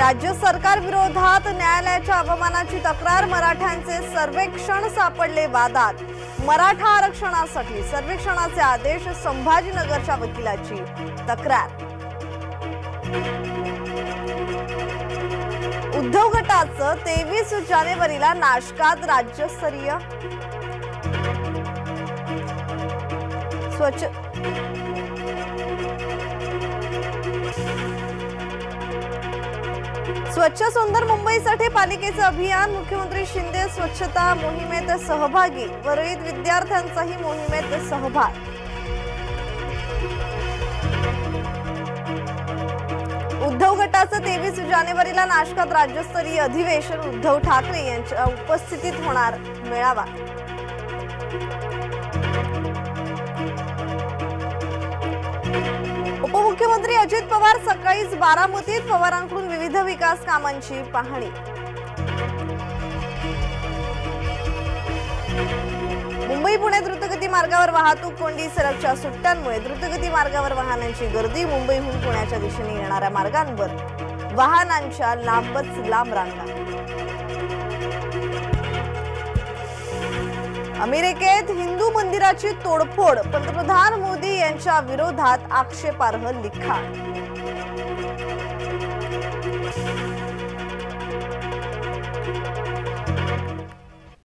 राज्य सरकार विरोधात न्यायालयाच्या अवमानाची तक्रार, मराठ्यांचे सर्वेक्षण सापडले वादात। मराठा आरक्षणासाठी सर्वेक्षणाचे आदेश, संभाजीनगरच्या वकिलाची तक्रार। उद्धव गटाचं 23 जानेवारीला नाशकात राज्यस्तरीय स्वच्छ सुंदर मुंबईसाठी पालिकेचं अभियान, मुख्यमंत्री शिंदे स्वच्छता मोहिमेत सहभागी, वरळीत विद्यार्थ्यांचाही मोहिमेत सहभाग। उद्धव गटाचं 23 जानेवारीला नाशकात राज्यस्तरीय अधिवेशन, उद्धव ठाकरे यांच्या उपस्थितीत होणार मेळावा। उपमुख्यमंत्री अजित पवार सकाळीच बारामतीत, पवारांकडून विविध विकास कामांची पाहणी। मुंबई पुणे द्रुतगती मार्गावर वाहतूक कोंडी, सलगच्या सुट्ट्यांमुळे द्रुतगती मार्गावर वाहनांची गर्दी, मुंबईहून पुण्याच्या दिशेने येणाऱ्या मार्गांवर वाहनांच्या लांबच लांब रांगा। अमेरिकेत हिंदू मंदिराची तोडफोड, पंतप्रधान मोदी यांच्या विरोधात आक्षेपार्ह लिखाण।